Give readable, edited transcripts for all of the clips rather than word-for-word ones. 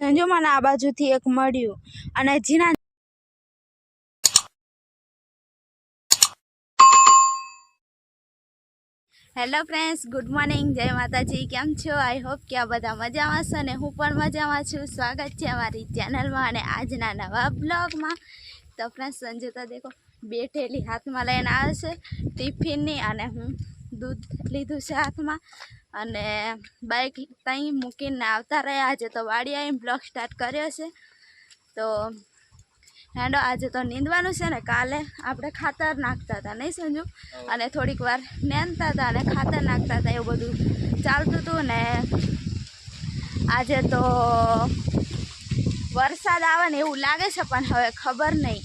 સંજો મને આ બાજુથી એક મળ્યું અને જીના હેલો ફ્રેન્ડ્સ, ગુડ મોર્નિંગ, જય માતાજી. કેમ છો? આઈ હોપ કે આ બધા મજામાં છો અને હું પણ મજામાં છું. સ્વાગત છે અમારી ચેનલમાં અને આજના નવા બ્લોગમાં. તો ફ્રેન્ડ્સ, સંજુ તો દેખો બેઠેલી હાથમાં લઈને આવે છે ટિફિનની અને હું દૂધ લીધું છે હાથમાં અને બાઇક ત્યાં મૂકીને આવતા રહ્યા. આજે તો વાડી આવીને બ્લોગ સ્ટાર્ટ કર્યો છે. તો હેડો, આજે તો નીંદવાનું છે ને કાલે આપણે ખાતર નાખતા હતા નહીં સંજુ, અને થોડીક વાર નેનતા હતા અને ખાતર નાખતા હતા, એવું બધું ચાલતું હતું. ને આજે તો વરસાદ આવે ને એવું લાગે છે, પણ હવે ખબર નહીં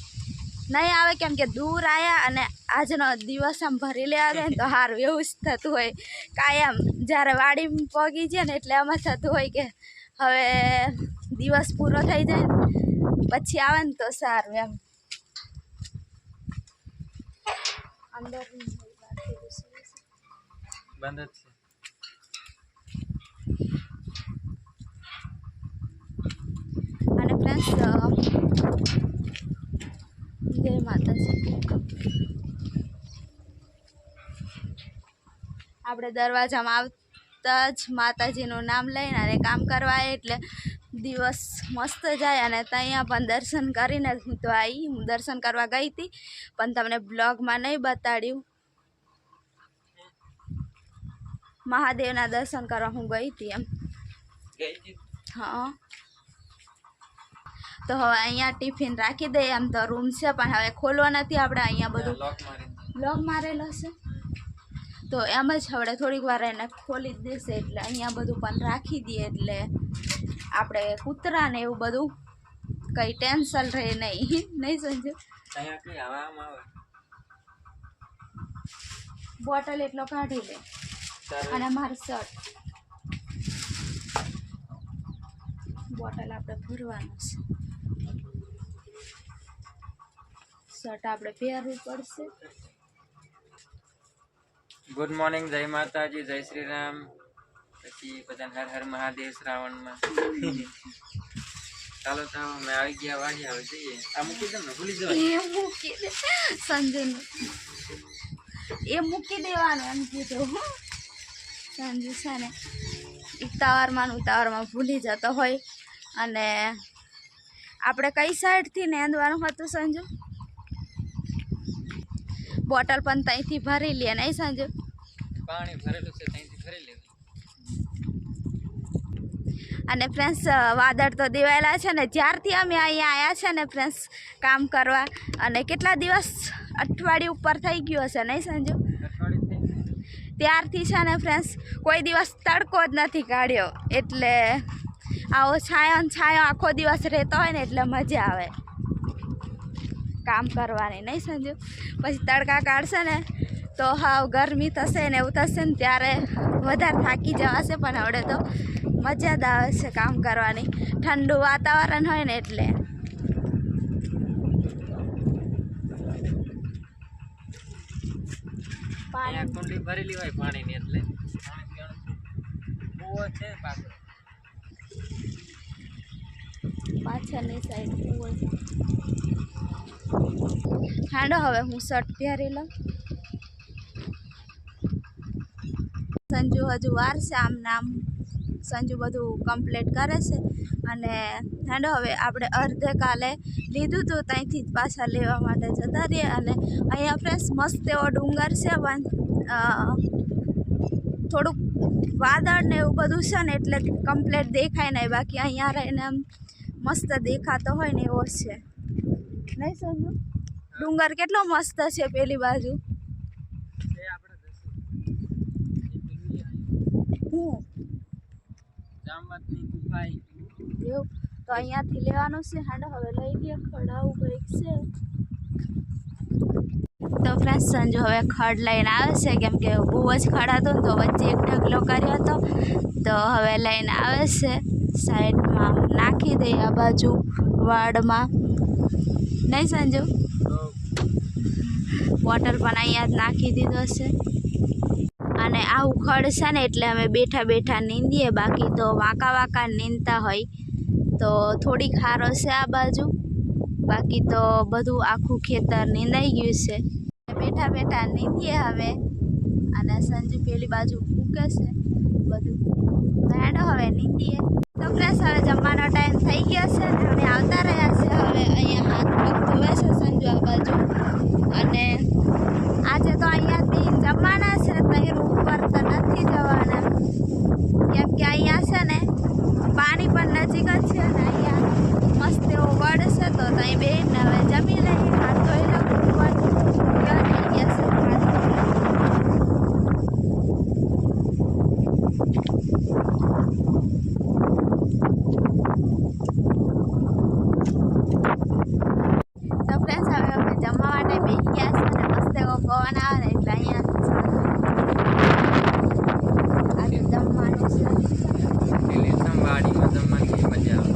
આવે, કેમ કે દૂર આવ્યા અને આજનો દિવસ આમ ભરી લેવા દે ને તો સારું એવું જ થતું હોય કાયમ. જ્યારે વાડી પગી છે ને એટલે આમાં થતું હોય કે હવે દિવસ પૂરો થઈ જાય ને પછી આવે ને તો સારું એમ. અંદર બંધ છે અને ફ્રેન્ડ્સ જય માતાજી. આપણે દરવાજામાં આવતા જ માતાજીનું નામ લઈને અને કામ કરવા એટલે દિવસ મસ્ત જાય. અને ત્યાં પણ દર્શન કરીને હું તો હું દર્શન કરવા ગઈ હતી, પણ તમને બ્લોગમાં નહીં બતાડ્યું. મહાદેવના દર્શન કરવા હું ગઈ હતી એમ. હા, તો હવે અહીંયા ટિફિન રાખી દઈએ. એમ તો રૂમ છે પણ હવે ખોલવા નથી આપણે, અહીંયા બધું લોક મારેલો છે તો એમ જ હવે થોડીક વાર એને ખોલી જ દેશે એટલે અહીંયા બધું પણ રાખી દઈએ એટલે આપણે કૂતરા ને એવું બધું કંઈ ટેન્શન રહે નહીં સમજે. બોટલ એટલો કાઢી લે અને મારું શર્ટ બોટલ આપણે ભરવાનું છે, શર્ટ આપણે પહેરવું પડશે. ગુડ મોર્નિંગ, જય માતાજી, જય શ્રી રામ. પછી બધાને હર હર મહાદેવ શ્રાવણમાં. ચાલો તો અમે આવી ગયા વાડી, હવે જઈએ. આ મૂકી દે ને, ભૂલી જવાય. એ મૂકી દે સંજુ, એ મૂકી દેવાનું એમ કીધું. સંજુ છે ને ઉતાવળમાં ભૂલી જતો હોય. અને આપણે કઈ સાઈડથી નેંદવાનું હતું સંજુ? બોટલ પણ ત્યાંથી ભરી લે નહીં સંજુ? પાણી ભરેલું છે ત્યાંથી ભરી લેવું. અને ફ્રેન્ડ્સ, વાદળ તો દેવાયેલા છે ને જ્યારથી અમે અહીંયા આવ્યા છે ને ફ્રેન્ડ્સ કામ કરવા, અને કેટલા દિવસ, અઠવાડિયું ઉપર થઈ ગયું હશે નહીં સંજુ? ત્યારથી છે ને ફ્રેન્ડ્સ કોઈ દિવસ તડકો જ નથી કાઢ્યો. એટલે આવો છાયો આખો દિવસ રહેતો હોય ને એટલે મજા આવે કામ કરવાની નહીં સંજુ? પછી તડકા કાઢશે ને તો હાવ ગરમી થશે ને એવું થશે ને ત્યારે વધારે થાકી જવાશે. પણ હવે તો મજા જ આવે છે કામ કરવાની, ઠંડુ વાતાવરણ હોય ને એટલે. કુંડી ભરેલી હોય પાણીની એટલે પાછળની સાઈડ હોય. હાંડો હવે હું શર્ટ પહેરી લઉં. સંજુ હજુ વાર છે, આમ નામ સંજુ બધું કમ્પ્લીટ કરે છે. અને હાંડો હવે આપણે અર્ધે કાલે લીધું હતું ત્યાંથી જ પાછા લેવા માટે જતા રહીએ. અને અહીંયા ફ્રેન્ડ્સ મસ્ત એવો ડુંગર છે, પણ થોડુંક વાદળ ને એવું બધું છે ને એટલે કમ્પ્લીટ દેખાય નહીં, બાકી અહીંયા રહીને આમ મસ્ત દેખાતો હોય ને એવો છે નહીં સમજો? ડુંગર કેટલો મસ્ત છે પેલી બાજુ. એવું તો અહીંયાથી લેવાનું છે. હાંડો હવે લઈ લઈએ. ખડાવું કંઈક છે તો ફ્રેન્ડ્સ સંજુ હવે ખડ લઈને આવે છે, કેમ કે બહુ જ ખડ હતો ને તો વચ્ચે એક ઢગલો કર્યો હતો, તો હવે લઈને આવે છે. સાઈડમાં નાખી દઈએ આ બાજુ વાડમાં નહીં સંજુ? બોટલ પણ અહીંયા જ નાખી દીધો છે. અને આવું ખડ છે ને એટલે અમે બેઠા બેઠા નીંદીએ, બાકી તો વાંકા નીંદતા હોય તો થોડીક હારો છે આ બાજુ, બાકી તો બધું આખું ખેતર નીંદાઈ ગયું છે. બેઠા બેઠા નીંદીએ હવે, અને સંજુ પેલી બાજુ ફૂકે છે બધું. હેડો હવે નીંદીએ. તો ફ્રેન્ડ્સ હવે જમવાનો ટાઈમ થઈ ગયો છે ને અમે આવતા રહ્યા છે. હવે અહીંયા હાથ પગ ધોવે છે સંજુ આ બાજુ, અને આજે તો અહીંયાથી જમવાના છે. ત્યાં રૂમ પર તો નથી જવાના, કેમ કે અહીંયા છે ને પાણી પણ નજીક જ છે ને અહીંયા મસ્ત એવો વડ છે. તો ત્યાં બેસીને હવે જમી લઈએ, હાથ ધોઈ લઉં. પણ કેવા થઈ ગયા છે હાથ. તો ફ્રેન્ડ્સ હવે અમે જમવા માટે બેસી ગયા છે, અને મસ્ત એવો પવન આવે ને એટલે અહીંયા આજે જમવાનું છે. વાડીમાં જમવાની મજા આવે,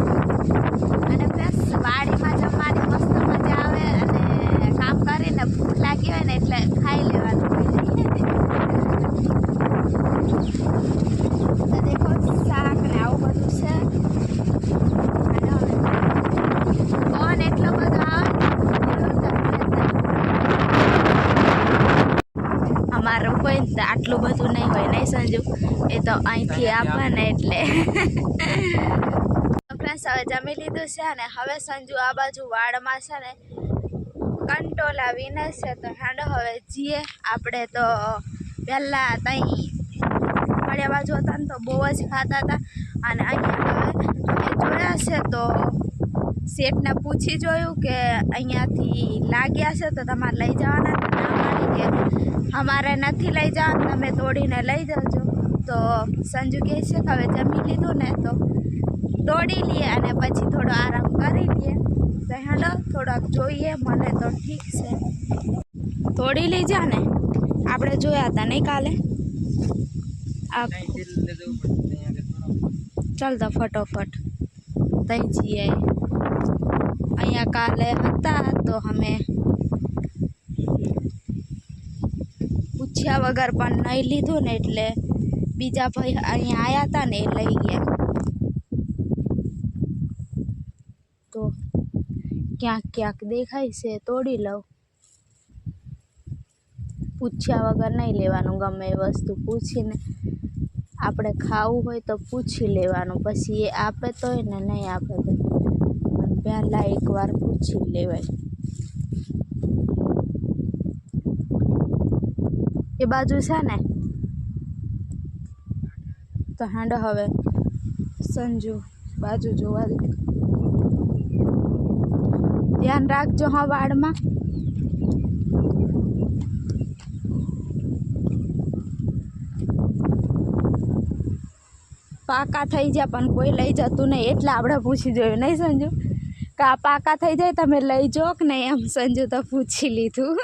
અને ફ્રેન્ડ્સ વાડીમાં જમવાની મસ્ત મજા આવે, અને કામ કરીને ભૂખ લાગી હોય ને એટલે ખાઈ લેવાનું. તો દેખો શાક ને આવું બધું છે. અને હવે પવન એટલો બધો આવે. અમારું કોઈ ને તો આટલું બધું નહીં હોય, નહીં સંજુ? એ તો અહીંથી આપે ને એટલે. ફ્રેન્ડ્સ હવે જમી લીધું છે, અને હવે સંજુ આ બાજુ વાડમાં છે ને કંટોલા વીને છે. તો હેડો હવે જઈએ આપણે. તો પહેલાં ત્યાં મળ્યા બાજુ હતા ને તો બહુ જ ખાતા હતા, અને અહીંયા હવે અમે જોયા છે તો શેઠને પૂછી જોયું કે અહીંયાથી લાગ્યા છે તો તમારે લઈ જવાના. તો ના પાડી કે અમારે નથી લઈ જવાનું, તમે તોડીને લઈ જજો. તો સંજુ કહે છે કે હવે જમી લીધું ને તો તોડી લઈએ અને પછી થોડો આરામ કરી લઈએ. તો હેડો થોડાક જોઈએ, મળે તો ઠીક છે. તોડી લઈ જા ને, આપણે જોયા હતા નહીં કાલે. ચાલ તો ફટોફટ તઈ જઈએ. અહીંયા કાલે હતા તો અમે પૂછ્યા વગર પણ નહીં લીધું ને, એટલે બીજા ભાઈ અહીંયા આવ્યા હતા ને એ લઈ ગયા. તો ક્યાંક ક્યાંક દેખાય છે તોડી લઉં. પૂછ્યા વગર નહીં લેવાનું, ગમે એ વસ્તુ પૂછીને આપણે ખાવું હોય તો પૂછી લેવાનું. પછી એ આપે તોય ને નહીં આપે તો પહેલાં એકવાર પૂછી લેવાય. એ બાજુ છે ને. તો હાંડો હવે સંજુ બાજુ જોવા દે. ધ્યાન રાખજો હા વાડમાં. પાકા થઈ જાય પણ કોઈ લઈ જતું નહીં, એટલે આપણે પૂછી જોયું નહીં સંજુ? કે આ પાકા થઈ જાય તમે લઈ જો કે નહીં? એમ સંજુ તો પૂછી લીધું.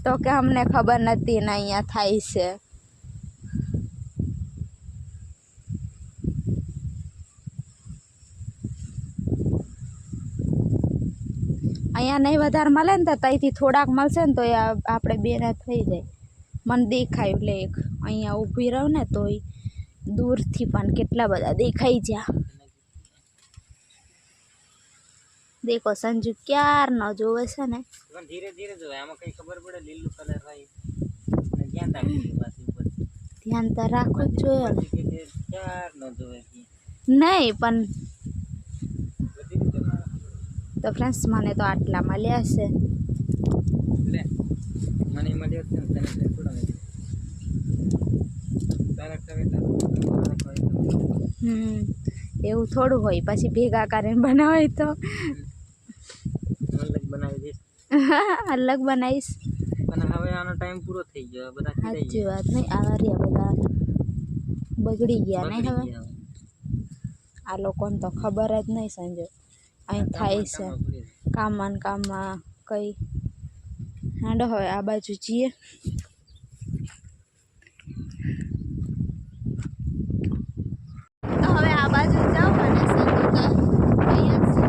તો કે અમને ખબર નથી ને અહીંયા થાય છે. અહીંયા નહીં વધારે મળે ને તો ત્યાંથી થોડાક મળશે ને તો એ આપણે બેને થઈ જાય. મને દેખાયું લે એક અહીંયા ઊભી રહું ને તોય દૂરથી પણ કેટલા બધા દેખાઈ જ્યા. દેખો સંજુ ક્યારનો જોવે છે ને. ધીરે ધીરે જોવે, આમાં કઈ ખબર પડે લીલું કલર હોય અને ધ્યાન રાખવું ઉપર. ધ્યાન તો રાખવું જ જોઈએ ને. ક્યારનો જોવે નહીં પણ તો ફ્રેન્ડ્સ મને તો આટલા મળ્યા છે. મને મળ્યો છે ને તને થોડા એવું થોડું હોય, પછી ભેગા કરીને બનાવાય તો અલગ બનાવી દઈશ. અલગ બનાવીશ. પણ હવે આનો ટાઈમ પૂરો થઈ ગયો, બધા સાચી વાત નહીં. આવા રહ્યા બધા બગડી ગયા નહીં. હવે આ લોકોને તો ખબર જ નહીં સંજય અહીં થાય છે કામમાં કામમાં કઈ. હાંડો હવે આ બાજુ જઈએ. તો હવે આ બાજુ જાઓ અને સંજય તો અહીંયા જ છે.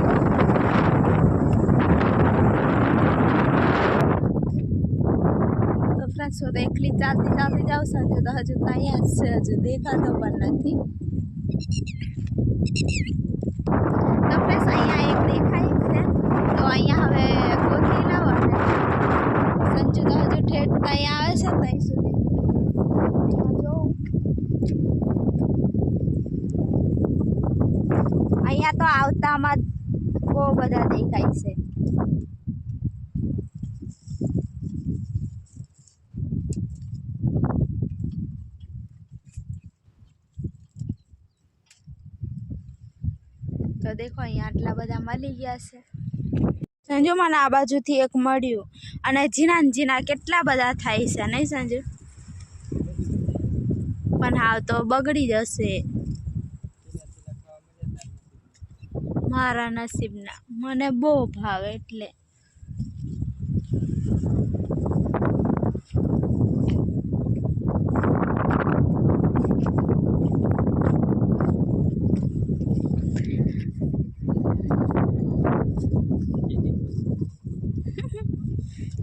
તો ફ્રેન્ડ્સ હું તો એકલી ચાલતી ચાલતી જાઉં. સંજય તો હજુ તો અહીંયા જ છે, હજુ દેખાતો પણ નથી. તો ફ્રેન્ડ્સ અહીંયા એક દેખાય છે, તો અહીંયા હવે ગોતી લાવો ને સંજુ તો હજુ ઠેઠ ત્યાં આવે છે ત્યાં સુધી જો અહીંયા તો આવતામાં બહુ બધા દેખાય છે. તો દેખો અહીંયા આટલા બધા મળી ગયા છે. સંજુ મને આ બાજુથી એક મળ્યું અને ઝીણા ને ઝીણા કેટલા બધા થાય છે નહીં સંજુ? પણ હાવ તો બગડી જશે મારા નસીબના. મને બહુ ભાવે એટલે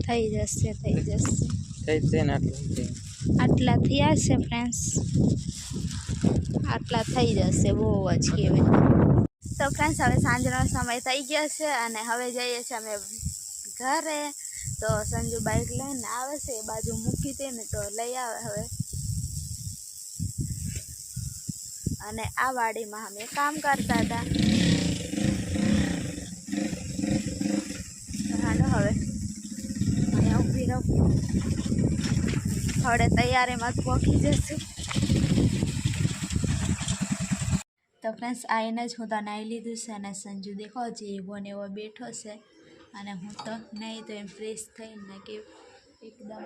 થઈ જશે થઈ જશે. થઈ છે ને આટલું છે. આટલા થયા છે ફ્રેન્ડ્સ, આટલા થઈ જશે બહુ જ કહેવાય. તો ફ્રેન્ડ્સ હવે સાંજનો સમય થઈ ગયો છે અને હવે જઈએ છીએ અમે ઘરે. તો સંજુ બાઇક લઈને આવે છે, એ બાજુ મૂકી દે ને તો લઈ આવે હવે. અને આ વાડીમાં અમે કામ કરતા હતા. હાલો હવે અહીંયા ઊભી રહું, થોડે તૈયારીમાં જ પહોંચી જશું. તો ફ્રેન્ડ્સ આઈને જ હું તો નાહી લીધું છે અને સંજુ દેખો જે એવો ને એવો બેઠો છે અને હું તો નહીં તો એમ ફ્રેશ થઈને કે એકદમ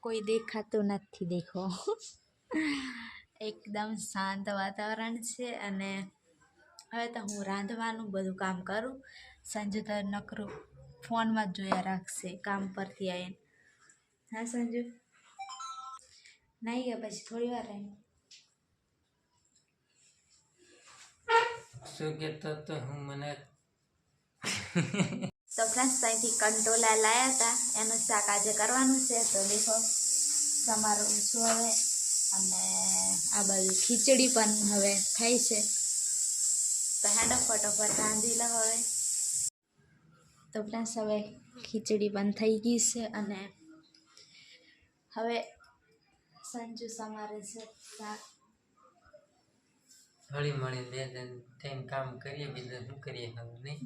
કોઈ દેખાતું નથી. દેખો એકદમ શાંત વાતાવરણ છે અને હવે તો હું રાંધવાનું બધું કામ કરું. સંજુ તો નકરું ફોનમાં જ જોયા રાખશે કામ પરથી આવીને. હા સંજુ નાહી ગયા પછી થોડી વાર રહી શું કહેતો તો હું મને તો ફ્રેન્ડ્સ ત્યાંથી કંટોલા લાયા હતા, એનું શાક આજે કરવાનું છે. તો દેખો સમારું છું હવે અને આ બાજુ ખીચડી પણ હવે થાય છે. તો હેડો ફટોફટ રાંધી લો હવે. તો ફ્રેન્ડ્સ હવે ખીચડી પણ થઈ ગઈ છે અને હવે સંજુ સમારે છે શાક. હળી મળી બે જણ થઈને કામ કરીએ, બીજું શું કરીએ હવે નહીં.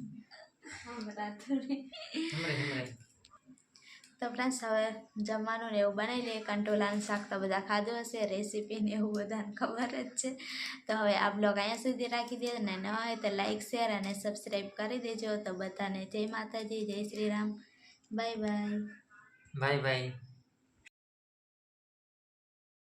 તો ફ્રેન્ડ્સ હવે જમવાનું ને એવું બનાવી લઈએ. કંટોલાનું શાક તો બધા ખાધું હશે, રેસીપી ને એવું બધાને ખબર જ છે. તો હવે આ બ્લોગ અહીંયા સુધી રાખી દે ને ન હોય તો લાઈક શેર અને સબસ્ક્રાઈબ કરી દેજો. તો બધાને જય માતાજી, જય Shri Ram, bye bye. Bye bye.